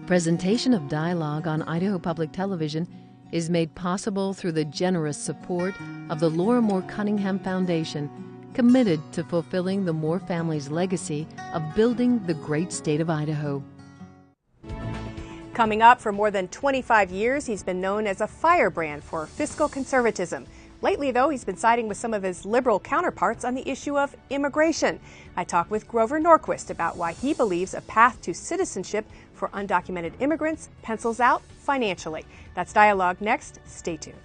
Presentation of dialogue on Idaho Public Television is made possible through the generous support of the Laura Moore Cunningham Foundation, committed to fulfilling the Moore family's legacy of building the great state of Idaho. Coming up, for more than 25 years, he's been known as a firebrand for fiscal conservatism. Lately, though, he's been siding with some of his liberal counterparts on the issue of immigration. I talk with Grover Norquist about why he believes a path to citizenship for undocumented immigrants pencils out financially. That's dialogue next. Stay tuned.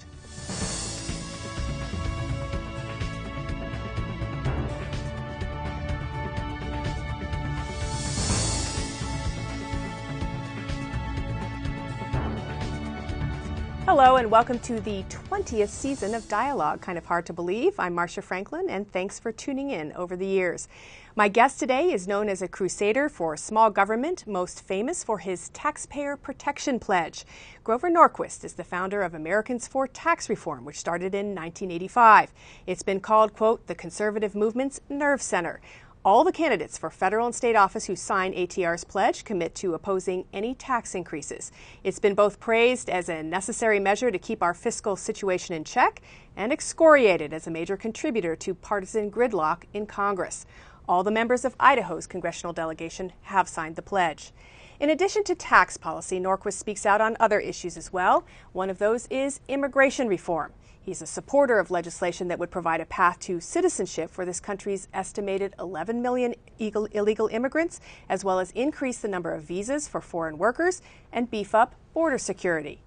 Hello and welcome to the 20th season of Dialogue. Kind of hard to believe. I'm Marcia Franklin, and thanks for tuning in over the years. My guest today is known as a crusader for small government, most famous for his Taxpayer Protection Pledge. Grover Norquist is the founder of Americans for Tax Reform, which started in 1985. It's been called, quote, the conservative movement's nerve center. All the candidates for federal and state office who sign ATR's pledge commit to opposing any tax increases. It's been both praised as a necessary measure to keep our fiscal situation in check and excoriated as a major contributor to partisan gridlock in Congress. All the members of Idaho's congressional delegation have signed the pledge. In addition to tax policy, Norquist speaks out on other issues as well. One of those is immigration reform. He's a supporter of legislation that would provide a path to citizenship for this country's estimated 11 million illegal immigrants, as well as increase the number of visas for foreign workers and beef up border security.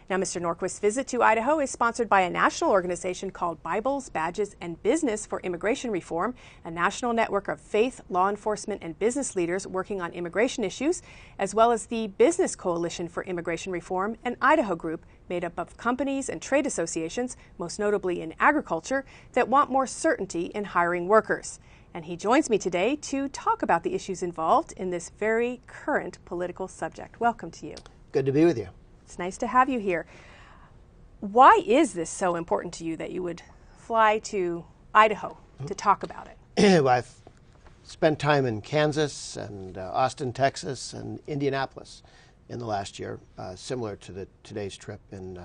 Now, Mr. Norquist's visit to Idaho is sponsored by a national organization called Bibles, Badges, and Business for Immigration Reform, a national network of faith, law enforcement, and business leaders working on immigration issues, as well as the Business Coalition for Immigration Reform, an Idaho group made up of companies and trade associations, most notably in agriculture, that want more certainty in hiring workers. And he joins me today to talk about the issues involved in this very current political subject. Welcome to you. Good to be with you. It's nice to have you here. Why is this so important to you that you would fly to Idaho to talk about it? Well, I've spent time in Kansas and Austin, Texas, and Indianapolis in the last year, similar to today's trip in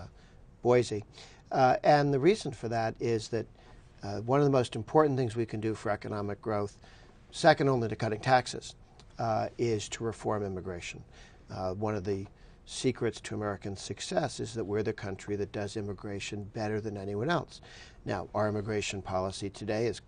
Boise. And the reason for that is that one of the most important things we can do for economic growth, second only to cutting taxes, is to reform immigration. One of the secrets to American success is that we're the country that does immigration better than anyone else. Now, our immigration policy today is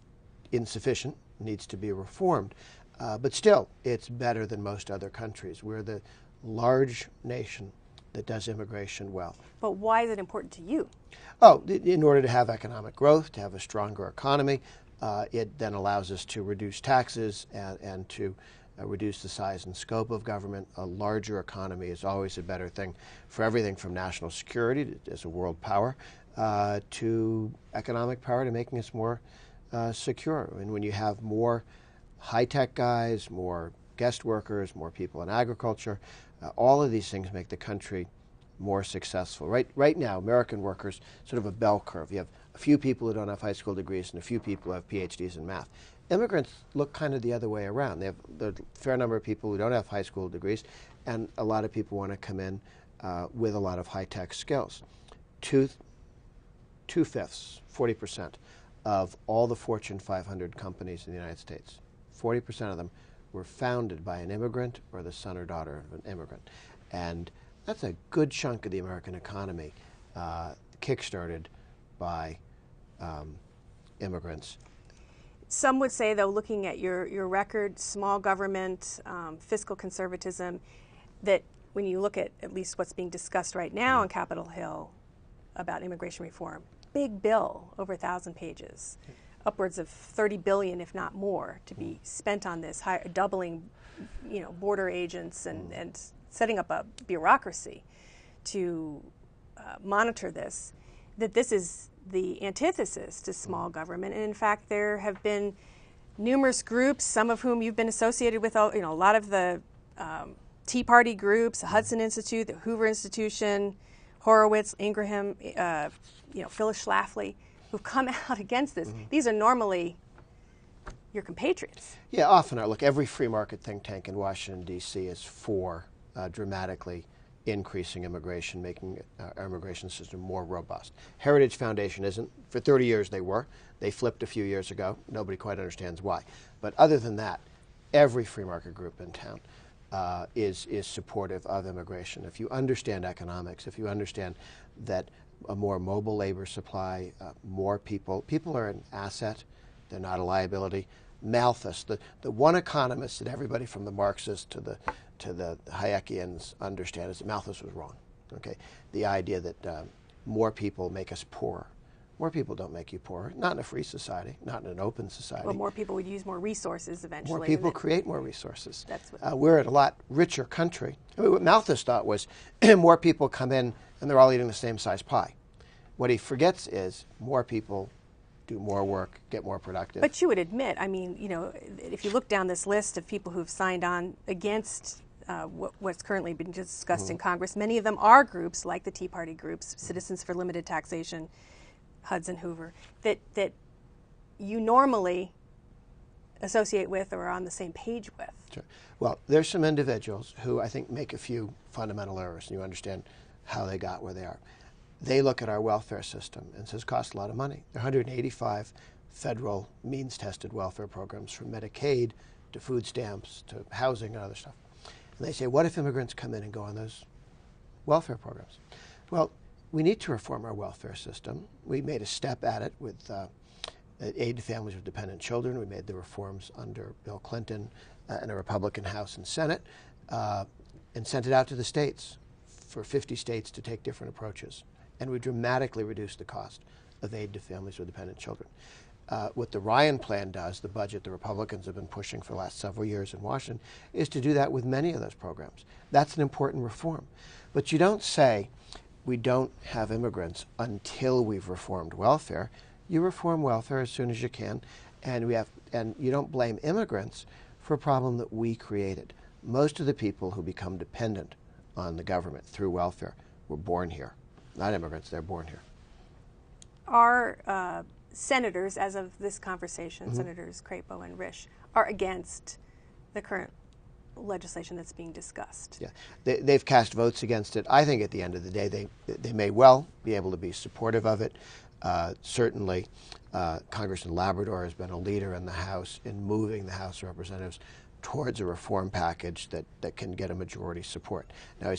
insufficient, needs to be reformed, but still, it's better than most other countries. We're the large nation that does immigration well. But why is it important to you? Oh, in order to have economic growth, to have a stronger economy, it then allows us to reduce taxes and to reduce the size and scope of government. A larger economy is always a better thing for everything from national security as a world power to economic power to making us more secure. And when you have more high-tech guys, more guest workers, more people in agriculture, all of these things make the country more successful. Right now, American workers, sort of a bell curve. You have a few people who don't have high school degrees and a few people who have PhDs in math. Immigrants look kind of the other way around. They have a fair number of people who don't have high school degrees, and a lot of people want to come in with a lot of high-tech skills. Two-fifths, 40% of all the Fortune 500 companies in the United States, 40% of them were founded by an immigrant or the son or daughter of an immigrant. And that's a good chunk of the American economy kick-started by immigrants. Some would say, though, looking at your record, small government, fiscal conservatism, that when you look at least what's being discussed right now on Capitol Hill about immigration reform, big bill, over 1,000 pages, upwards of $30 billion, if not more, to be spent on this, doubling, border agents and setting up a bureaucracy to monitor this, that this is the antithesis to small government. And in fact, there have been numerous groups, some of whom you've been associated with, a lot of the Tea Party groups, the Hudson Institute, the Hoover Institution, Horowitz, Ingraham, Phyllis Schlafly, who've come out against this. These are normally your compatriots. Yeah, often are. Look, every free market think tank in Washington, D.C. is for dramatically increasing immigration, making our immigration system more robust. Heritage Foundation isn't. For 30 years they were. They flipped a few years ago. Nobody quite understands why. But other than that, every free market group in town is supportive of immigration. If you understand economics, if you understand that a more mobile labor supply, more people are an asset, they're not a liability. Malthus, the one economist that everybody from the Marxists to the Hayekians understand is that Malthus was wrong. Okay, the idea that more people make us poorer. More people don't make you poorer. Not in a free society, not in an open society. Well, more people would use more resources eventually. More people create more resources. That's what we're a lot richer country. I mean, what Malthus thought was more people come in and they're all eating the same size pie. What he forgets is more people do more work, get more productive. But you would admit, I mean, you know, if you look down this list of people who've signed on against what's currently been discussed in Congress, many of them are groups like the Tea Party groups, Citizens for Limited Taxation, Hudson Hoover, that you normally associate with or are on the same page with. Sure. Well, there's some individuals who I think make a few fundamental errors, and you understand how they got where they are. They look at our welfare system and says it costs a lot of money. There are 185 federal means-tested welfare programs, from Medicaid to food stamps to housing and other stuff. And they say, what if immigrants come in and go on those welfare programs? Well, we need to reform our welfare system. We made a step at it with aid to families with dependent children. We made the reforms under Bill Clinton in a Republican House and Senate, and sent it out to the states for 50 states to take different approaches. And we dramatically reduced the cost of aid to families with dependent children. What the Ryan plan does, the budget the Republicans have been pushing for the last several years in Washington, is to do that with many of those programs. That's an important reform. But you don't say we don't have immigrants until we've reformed welfare. You reform welfare as soon as you can, and you don't blame immigrants for a problem that we created. Most of the people who become dependent on the government through welfare were born here. Not immigrants, they're born here. Our senators, as of this conversation, Senators Crapo and Risch, are against the current legislation that's being discussed. Yeah, they've cast votes against it. I think at the end of the day, they may well be able to be supportive of it. Certainly, Congressman Labrador has been a leader in the House in moving the House of Representatives towards a reform package that can get a majority support. Now,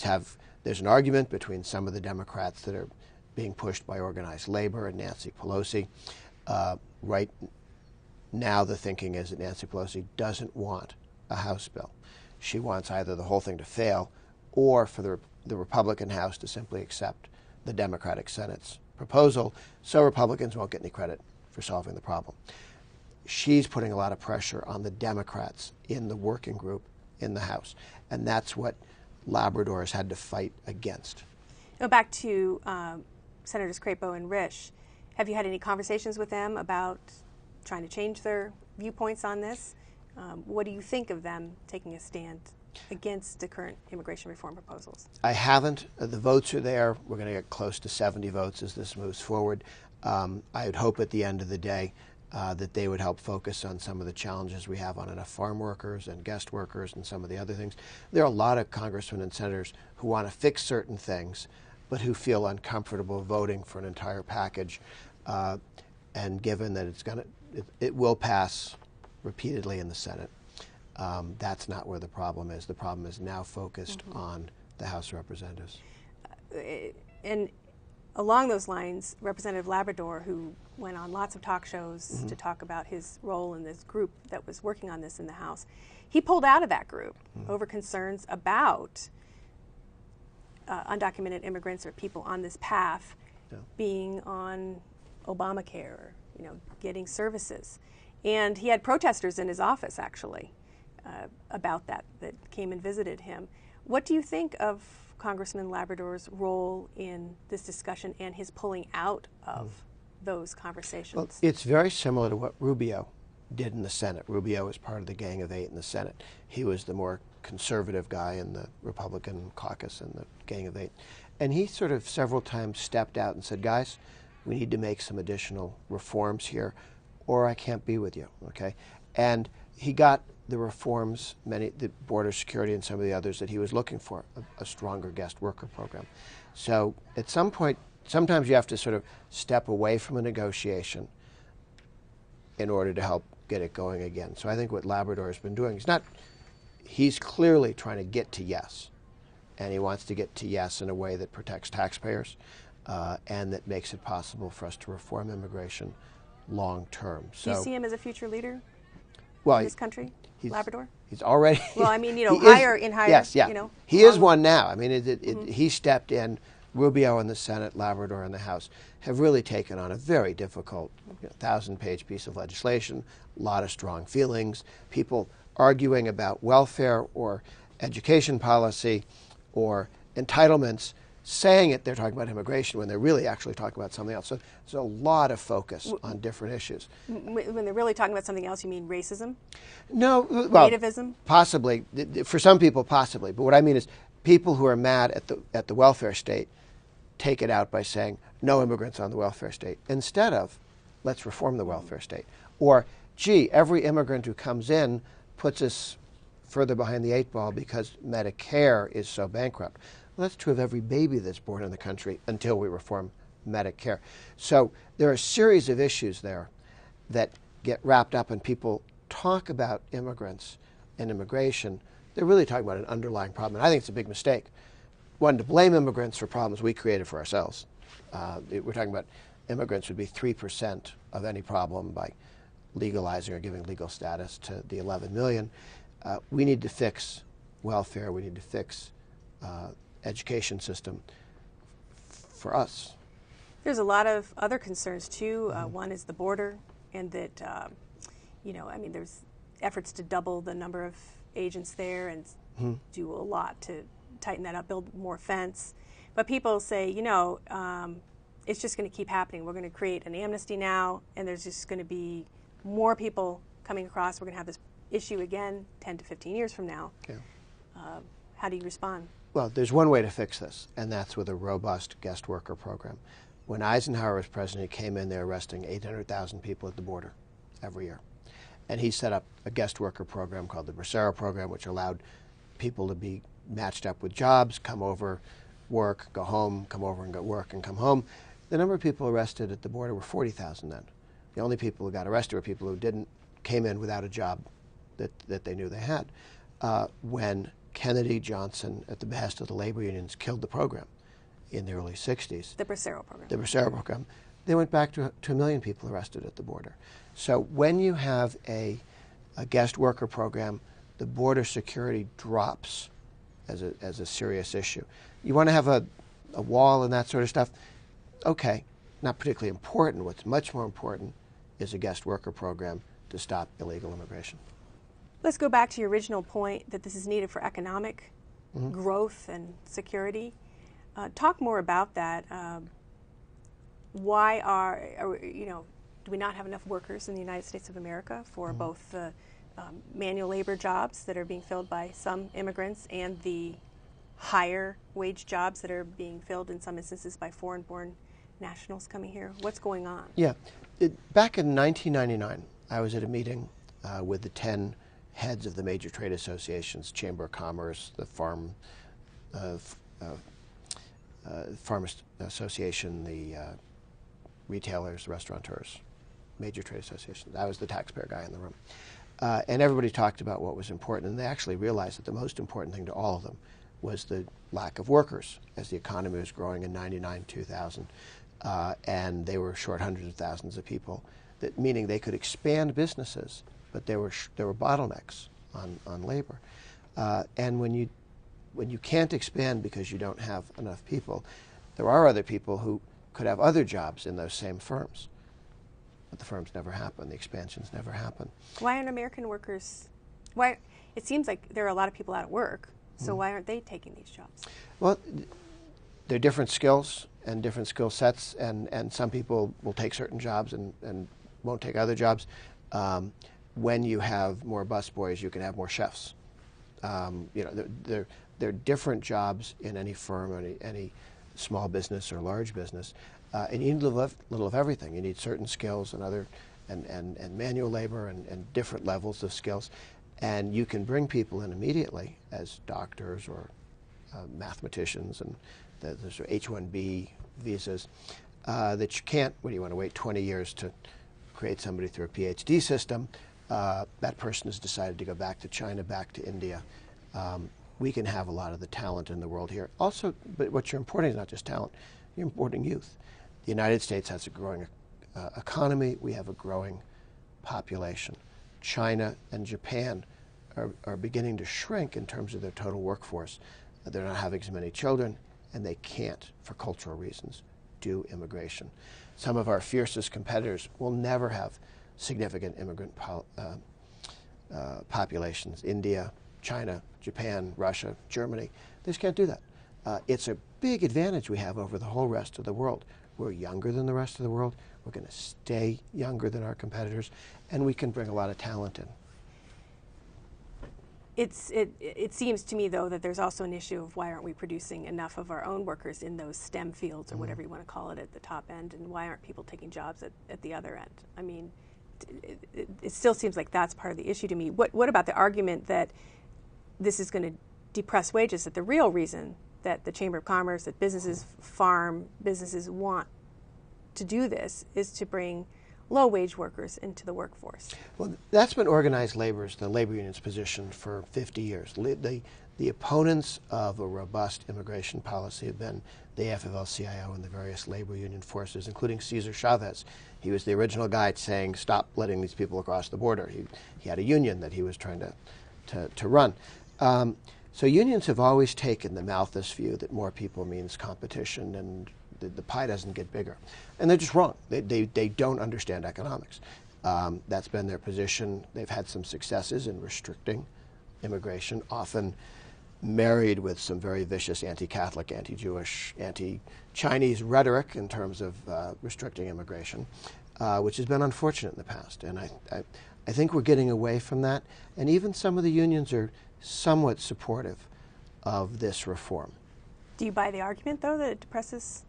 there's an argument between some of the Democrats that are being pushed by organized labor and Nancy Pelosi. Right now, the thinking is that Nancy Pelosi doesn't want a House bill. She wants either the whole thing to fail or for the Republican House to simply accept the Democratic Senate's proposal, so Republicans won't get any credit for solving the problem. She's putting a lot of pressure on the Democrats in the working group in the House, and that's what Labrador has had to fight against. Now back to Senators Crapo and Risch. Have you had any conversations with them about trying to change their viewpoints on this? What do you think of them taking a stand against the current immigration reform proposals? I haven't. The votes are there. We're going to get close to 70 votes as this moves forward. I would hope at the end of the day that they would help focus on some of the challenges we have on enough farm workers and guest workers and some of the other things. There are a lot of congressmen and senators who want to fix certain things, but who feel uncomfortable voting for an entire package. And given that it will pass repeatedly in the Senate, that's not where the problem is. The problem is now focused on the House of Representatives. And along those lines, Representative Labrador, who went on lots of talk shows to talk about his role in this group that was working on this in the House, he pulled out of that group over concerns about undocumented immigrants or people on this path being on Obamacare, or, getting services. And he had protesters in his office, actually, about that came and visited him. What do you think of Congressman Labrador's role in this discussion and his pulling out of those conversations? Well, it's very similar to what Rubio did in the Senate. Rubio was part of the Gang of Eight in the Senate. He was the more conservative guy in the Republican caucus and the Gang of Eight. And he sort of several times stepped out and said, guys, we need to make some additional reforms here, or I can't be with you, okay? And he got the reforms, the border security and some of the others that he was looking for, a stronger guest worker program. So at some point, sometimes you have to sort of step away from a negotiation in order to help get it going again. So I think what Labrador has been doing, he's clearly trying to get to yes. And he wants to get to yes in a way that protects taxpayers and that makes it possible for us to reform immigration long term. So, do you see him as a future leader in this country, Labrador? He's already. Well, I mean, higher. Yes, yeah. He is one now. I mean, he stepped in. Rubio in the Senate, Labrador in the House have really taken on a very difficult 1,000-page piece of legislation, a lot of strong feelings, people arguing about welfare or education policy or entitlements, saying they're talking about immigration when they're really actually talking about something else. So there's a lot of focus on different issues. When they're really talking about something else, you mean racism? No, well, nativism? Possibly. For some people, possibly. But what I mean is people who are mad at the welfare state take it out by saying no immigrants on the welfare state instead of let's reform the welfare state. Or, gee, every immigrant who comes in puts us further behind the 8 ball because Medicare is so bankrupt. Well, that's true of every baby that's born in the country until we reform Medicare. So there are a series of issues there that get wrapped up and people talk about immigrants and immigration. They're really talking about an underlying problem. And I think it's a big mistake. One, to blame immigrants for problems we created for ourselves. We're talking about immigrants would be 3% of any problem by legalizing or giving legal status to the 11 million. We need to fix welfare. We need to fix education system for us. There's a lot of other concerns too. One is the border, and that I mean, there's efforts to double the number of agents there and do a lot to tighten that up, build more fence. But people say, it's just going to keep happening. We're going to create an amnesty now, and there's just going to be more people coming across. We're going to have this issue again 10 to 15 years from now. Yeah. How do you respond? Well, there's one way to fix this, and that's with a robust guest worker program. When Eisenhower was president, he came in there arresting 800,000 people at the border every year. And he set up a guest worker program called the Bracero program, which allowed people to be matched up with jobs, come over, work, go home, come over and go work and come home. The number of people arrested at the border were 40,000 then. The only people who got arrested were people who came in without a job that they knew they had. When Kennedy, Johnson, at the behest of the labor unions, killed the program in the early 60s. The Bracero program. The Bracero program. They went back to 1 million people arrested at the border. So when you have a guest worker program, the border security drops as a serious issue. You want to have a wall and that sort of stuff? Okay, not particularly important. What's much more important is a guest worker program to stop illegal immigration. Let's go back to your original point that this is needed for economic growth and security. Talk more about that. Why do we not have enough workers in the United States of America for both the manual labor jobs that are being filled by some immigrants and the higher wage jobs that are being filled in some instances by foreign-born nationals coming here? What's going on? Yeah. Back in 1999, I was at a meeting with the 10 heads of the major trade associations, Chamber of Commerce, the Farmers Association, the retailers, restaurateurs, major trade associations. I was the taxpayer guy in the room. And everybody talked about what was important, and they actually realized that the most important thing to all of them was the lack of workers as the economy was growing in 99, 2000, and they were short hundreds of thousands of people, meaning they could expand businesses, but there were bottlenecks on labor. And when you can't expand because you don't have enough people, there are other people who could have other jobs in those same firms. But the firms never happen, the expansions never happen. Why aren't American workers, it seems like there are a lot of people out of work, so why aren't they taking these jobs? Well, there are different skills and different skill sets, and some people will take certain jobs and won't take other jobs. When you have more busboys, you can have more chefs. There are different jobs in any firm, or any small business or large business, and you need a little of everything. You need certain skills and manual labor and different levels of skills. And you can bring people in immediately as doctors or mathematicians, and there's H-1B visas that you can't when you want to wait 20 years to create somebody through a PhD system. That person has decided to go back to China, back to India. We can have a lot of the talent in the world here. Also, but what you're importing is not just talent, you're importing youth. The United States has a growing economy. We have a growing population. China and Japan are beginning to shrink in terms of their total workforce. They're not having as many children, and they can't, for cultural reasons, do immigration. Some of our fiercest competitors will never have significant immigrant populations. India, China, Japan, Russia, Germany, they just can't do that. It's a big advantage we have over the whole rest of the world. We're younger than the rest of the world. We're going to stay younger than our competitors, and we can bring a lot of talent in. It seems to me, though, that there's also an issue of why aren't we producing enough of our own workers in those STEM fields, or whatever you want to call it, at the top end, and why aren't people taking jobs at the other end? I mean, it still seems like that's part of the issue to me. What about the argument that this is going to depress wages, that the real reason that the Chamber of Commerce, that businesses, farm businesses want to do this is to bring low-wage workers into the workforce? Well, that's been organized labor's, the labor union's position for 50 years. The opponents of a robust immigration policy have been the AFL-CIO and the various labor union forces, including Cesar Chavez. He was the original guy saying, stop letting these people across the border. He had a union that he was trying to run. So unions have always taken the Malthus view that more people means competition and the pie doesn't get bigger. And they're just wrong. They don't understand economics. That's been their position. They've had some successes in restricting immigration, often married with some very vicious anti-Catholic, anti-Jewish, anti-Chinese rhetoric in terms of restricting immigration, which has been unfortunate in the past. And I think we're getting away from that. And even some of the unions are somewhat supportive of this reform. Do you buy the argument, though, that it depresses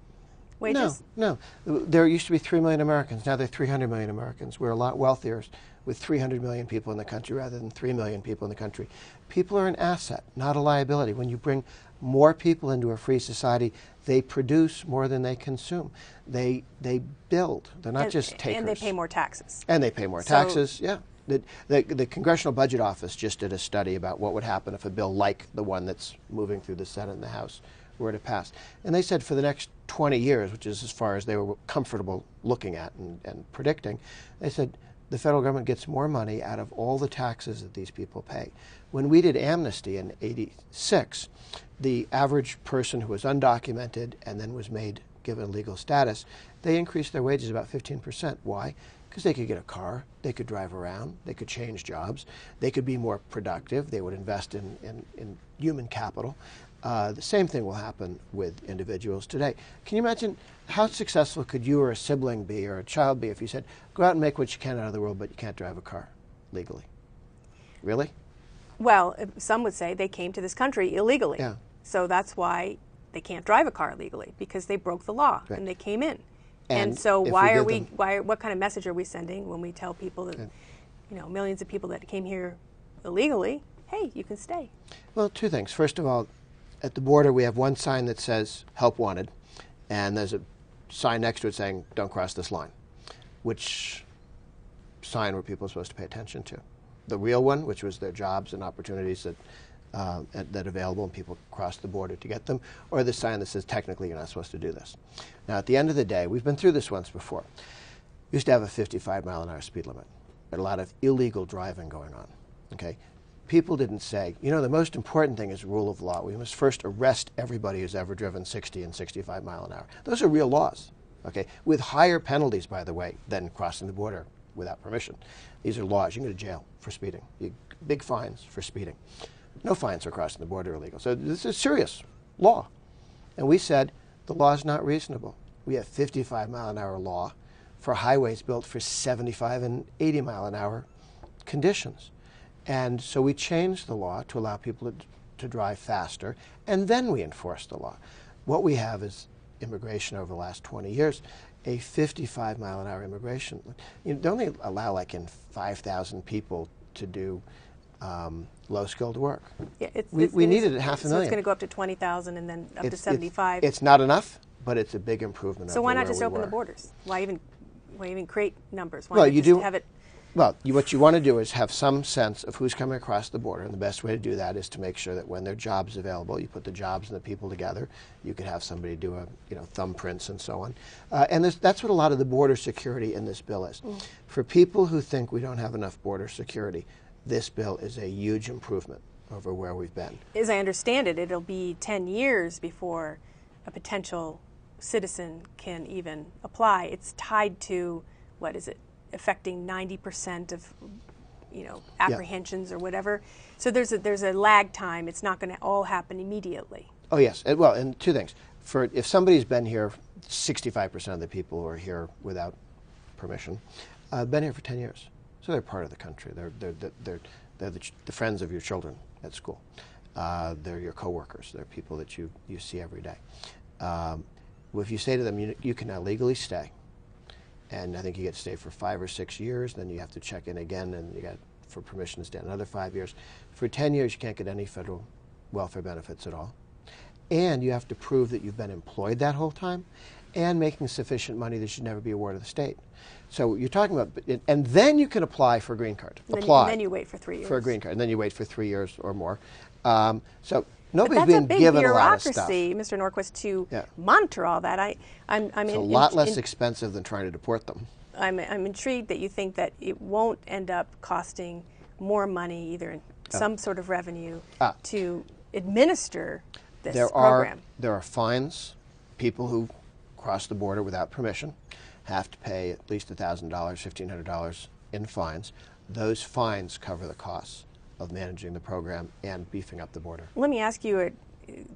wages? No. There used to be 3 million Americans. Now there are 300 million Americans. We're a lot wealthier with 300 million people in the country rather than 3 million people in the country. People are an asset, not a liability. When you bring more people into a free society, they produce more than they consume. They build. They're not just takers. And they pay more taxes. And they pay more taxes, yeah. The Congressional Budget Office just did a study about what would happen if a bill like the one that's moving through the Senate and the House were to pass. And they said for the next 20 years, which is as far as they were comfortable looking at and predicting, they said the federal government gets more money out of all the taxes that these people pay. When we did amnesty in '86, the average person who was undocumented and then was given legal status, they increased their wages about 15%. Why? Because they could get a car, they could drive around, they could change jobs, they could be more productive, they would invest in human capital. The same thing will happen with individuals today. Can you imagine how successful could you or a sibling be or a child be if you said, go out and make what you can out of the world, but you can't drive a car legally? Really? Well, some would say they came to this country illegally. Yeah. So that's why they can't drive a car legally, because they broke the law and they came in. And so what kind of message are we sending when we tell people that, millions of people that came here illegally, hey, you can stay? Well, two things. First of all, at the border, we have one sign that says help wanted, and there's a sign next to it saying don't cross this line. Which sign were people supposed to pay attention to? The real one, which was their jobs and opportunities that available and people cross the border to get them, or the sign that says technically you're not supposed to do this. Now, at the end of the day, we've been through this once before. We used to have a 55-mile-an-hour speed limit. There had a lot of illegal driving going on. Okay, people didn't say, the most important thing is rule of law. We must first arrest everybody who's ever driven 60 and 65 mile an hour. Those are real laws, okay, with higher penalties, by the way, than crossing the border without permission. These are laws. You can go to jail for speeding. Big fines for speeding. No fines for crossing the border illegal. So this is serious law. And we said the law is not reasonable. We have 55-mile-an-hour law for highways built for 75 and 80-mile-an-hour conditions. And so we changed the law to allow people to drive faster, and then we enforce the law. What we have is immigration over the last 20 years, a 55-mile-an-hour immigration. They only allow 5,000 people to do low-skilled work. Yeah, We needed 500,000. So it's going to go up to 20,000 and then up to 75. It's not enough, but it's a big improvement. So why not just open the borders? Why even create numbers? Why not just have it? Well, what you want to do is have some sense of who's coming across the border, and the best way to do that is to make sure that when there are jobs available, you put the jobs and the people together. You could have somebody do thumbprints and so on, and that's what a lot of the border security in this bill is. For people who think we don't have enough border security, this bill is a huge improvement over where we've been. As I understand it, it'll be 10 years before a potential citizen can even apply. It's tied to, what is it, affecting 90% of apprehensions or whatever. So there's a lag time. It's not going to all happen immediately. Oh yes, well, and two things. If somebody's been here, 65% of the people who are here without permission, been here for 10 years. So they're part of the country. They're the friends of your children at school. They're your coworkers. They're people that you see every day. Well, if you say to them, you can now legally stay, and I think you get to stay for 5 or 6 years, then you have to check in again, and you got for permission to stay another 5 years. For 10 years, you can't get any federal welfare benefits at all. And you have to prove that you've been employed that whole time and making sufficient money that should never be awarded the state. So you're talking about, and then you can apply for a green card. And then you wait for 3 years. For a green card, and then you wait for 3 years or more. So nobody's been given a lot of stuff. That's a big bureaucracy, Mr. Norquist, to monitor all that. It's a lot less expensive than trying to deport them. I'm intrigued that you think that it won't end up costing more money, either in some sort of revenue, to administer this program. There are fines. People who cross the border without permission have to pay at least $1,000, $1,500 in fines. Those fines cover the costs of managing the program and beefing up the border. Let me ask you,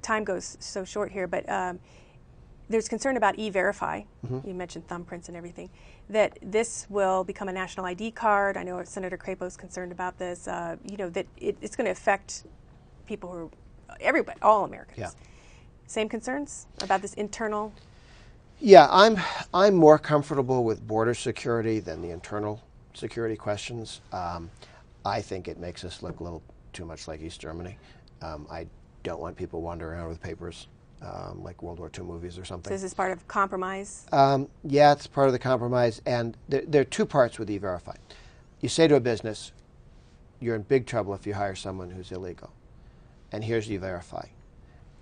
time goes so short here, but there's concern about E-Verify. You mentioned thumbprints and everything, that this will become a national ID card. I know Senator Crapo's concerned about this, that it's going to affect people who are, everybody, all Americans. Yeah. Same concerns about this internal? Yeah, I'm more comfortable with border security than the internal security questions. I think it makes us look a little too much like East Germany. I don't want people wandering around with papers like World War II movies or something. So is this part of compromise? Yeah, it's part of the compromise. And there are two parts with E-Verify. You say to a business, you're in big trouble if you hire someone who's illegal. And here's E-Verify.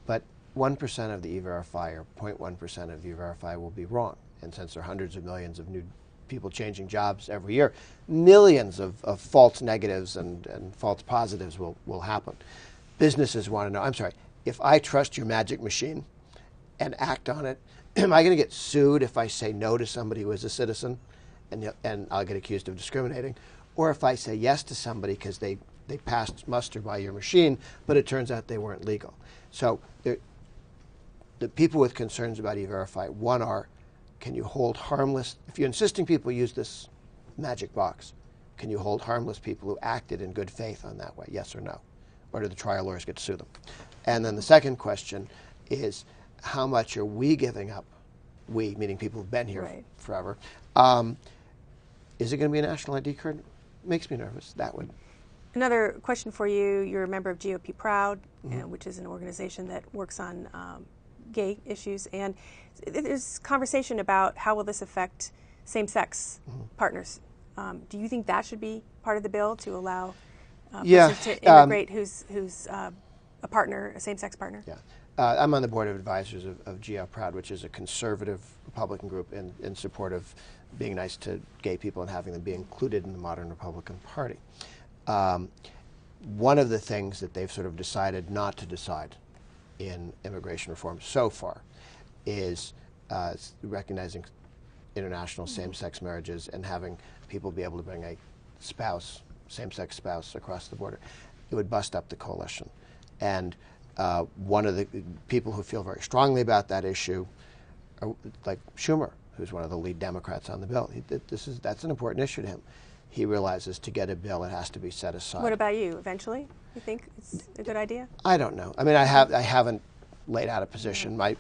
But 1% of the E-Verify or 0.1% of E-Verify will be wrong. And since there are hundreds of millions of new people changing jobs every year, millions of false negatives and false positives will happen. Businesses want to know, I'm sorry, if I trust your magic machine and act on it, am I going to get sued if I say no to somebody who is a citizen and I'll get accused of discriminating? Or if I say yes to somebody because they passed muster by your machine, but it turns out they weren't legal. So the people with concerns about E-Verify, one are, can you hold harmless, if you're insisting people use this magic box, can you hold harmless people who acted in good faith on that way, yes or no? Or do the trial lawyers get to sue them? And then the second question is, how much are we giving up, we, meaning people who've been here forever, is it going to be a national ID card? It makes me nervous, that would. Another question for you, you're a member of GOP Proud, which is an organization that works on gay issues, and there's conversation about how will this affect same-sex partners. Do you think that should be part of the bill to allow persons to immigrate who's a partner, a same-sex partner? Yeah, I'm on the board of advisors of GO Proud, which is a conservative Republican group in support of being nice to gay people and having them be included in the modern Republican Party. One of the things that they've sort of decided not to decide in immigration reform so far is recognizing international same-sex marriages and having people be able to bring a spouse, same-sex spouse, across the border. It would bust up the coalition. And one of the people who feel very strongly about that issue, are, like Schumer, who's one of the lead Democrats on the bill, that's an important issue to him. He realizes to get a bill, it has to be set aside. What about you? Eventually, you think it's a good idea? I don't know. I mean, I haven't laid out a position. My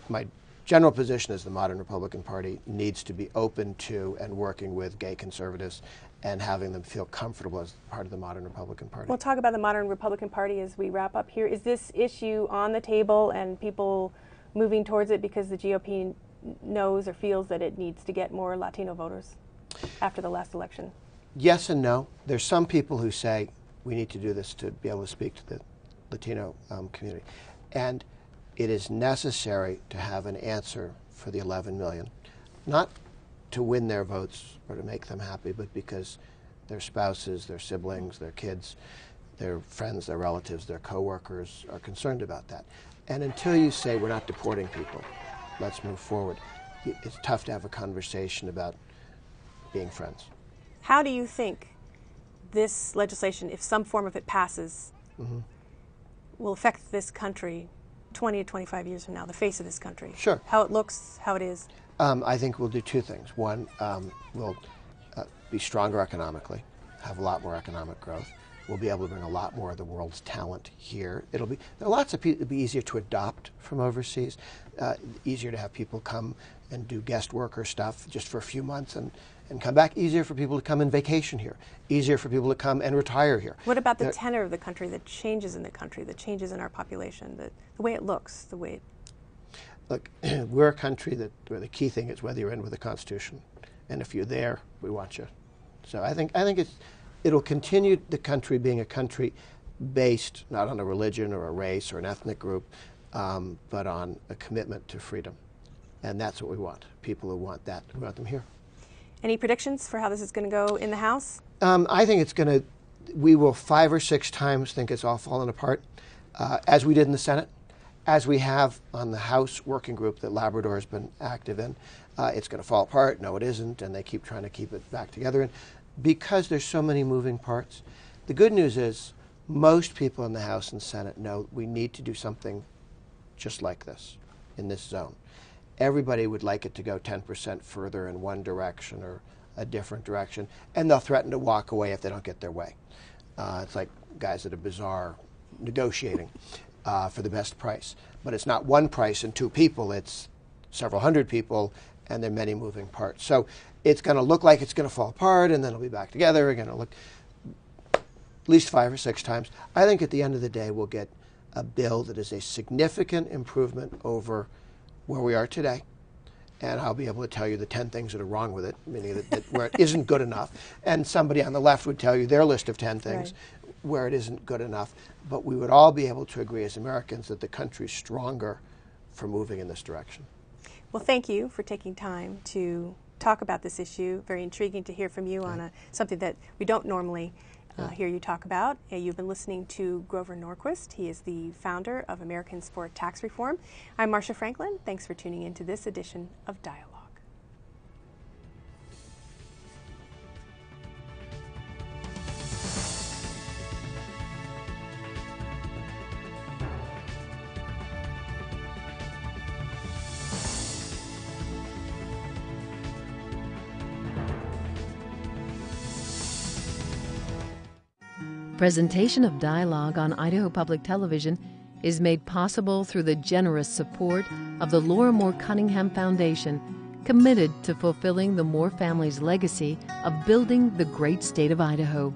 general position is the modern Republican Party needs to be open to and working with gay conservatives and having them feel comfortable as part of the modern Republican Party. We'll talk about the modern Republican Party as we wrap up here. Is this issue on the table and people moving towards it because the GOP knows or feels that it needs to get more Latino voters after the last election? Yes and no. There's some people who say we need to do this to be able to speak to the Latino community. And it is necessary to have an answer for the 11 million, not to win their votes or to make them happy, but because their spouses, their siblings, their kids, their friends, their relatives, their coworkers are concerned about that. And until you say we're not deporting people, let's move forward, it's tough to have a conversation about being friends. How do you think this legislation, if some form of it passes, will affect this country 20 to 25 years from now, the face of this country? Sure. How it looks, how it is? I think we'll do two things. One, we'll be stronger economically, have a lot more economic growth. We'll be able to bring a lot more of the world's talent here. There are lots of people. It'll be easier to adopt from overseas, easier to have people come and do guest worker stuff just for a few months and come back, easier for people to come and vacation here, easier for people to come and retire here. What about the tenor of the country, the changes in the country, the changes in our population, the way it looks, the way it... Look, we're a country where the key thing is whether you're in with the Constitution, and if you're there, we want you. So I think it'll continue the country being a country based not on a religion or a race or an ethnic group, but on a commitment to freedom, and that's what we want. People who want that, we want them here. Any predictions for how this is going to go in the House? I think it's going to. We will 5 or 6 times think it's all fallen apart, as we did in the Senate. As we have on the House working group that Labrador has been active in, it's going to fall apart. No, it isn't, and they keep trying to keep it back together. And because there's so many moving parts, the good news is most people in the House and Senate know we need to do something just like this in this zone. Everybody would like it to go 10% further in one direction or a different direction, and they'll threaten to walk away if they don't get their way. It's like guys at a bazaar negotiating for the best price. But it's not one price and 2 people, it's several hundred people, and there are many moving parts. So it's going to look like it's going to fall apart, and then it'll be back together again. It'll look at least 5 or 6 times. I think at the end of the day, we'll get a bill that is a significant improvement over where we are today. And I'll be able to tell you the 10 things that are wrong with it, meaning that where it isn't good enough. And somebody on the left would tell you their list of 10 things where it isn't good enough. But we would all be able to agree as Americans that the country's stronger for moving in this direction. Well, thank you for taking time to talk about this issue. Very intriguing to hear from you on something that we don't normally hear you talk about. You've been listening to Grover Norquist. He is the founder of Americans for Tax Reform. I'm Marcia Franklin. Thanks for tuning in to this edition of Dialogue. Presentation of Dialogue on Idaho Public Television is made possible through the generous support of the Laura Moore Cunningham Foundation, committed to fulfilling the Moore family's legacy of building the great state of Idaho.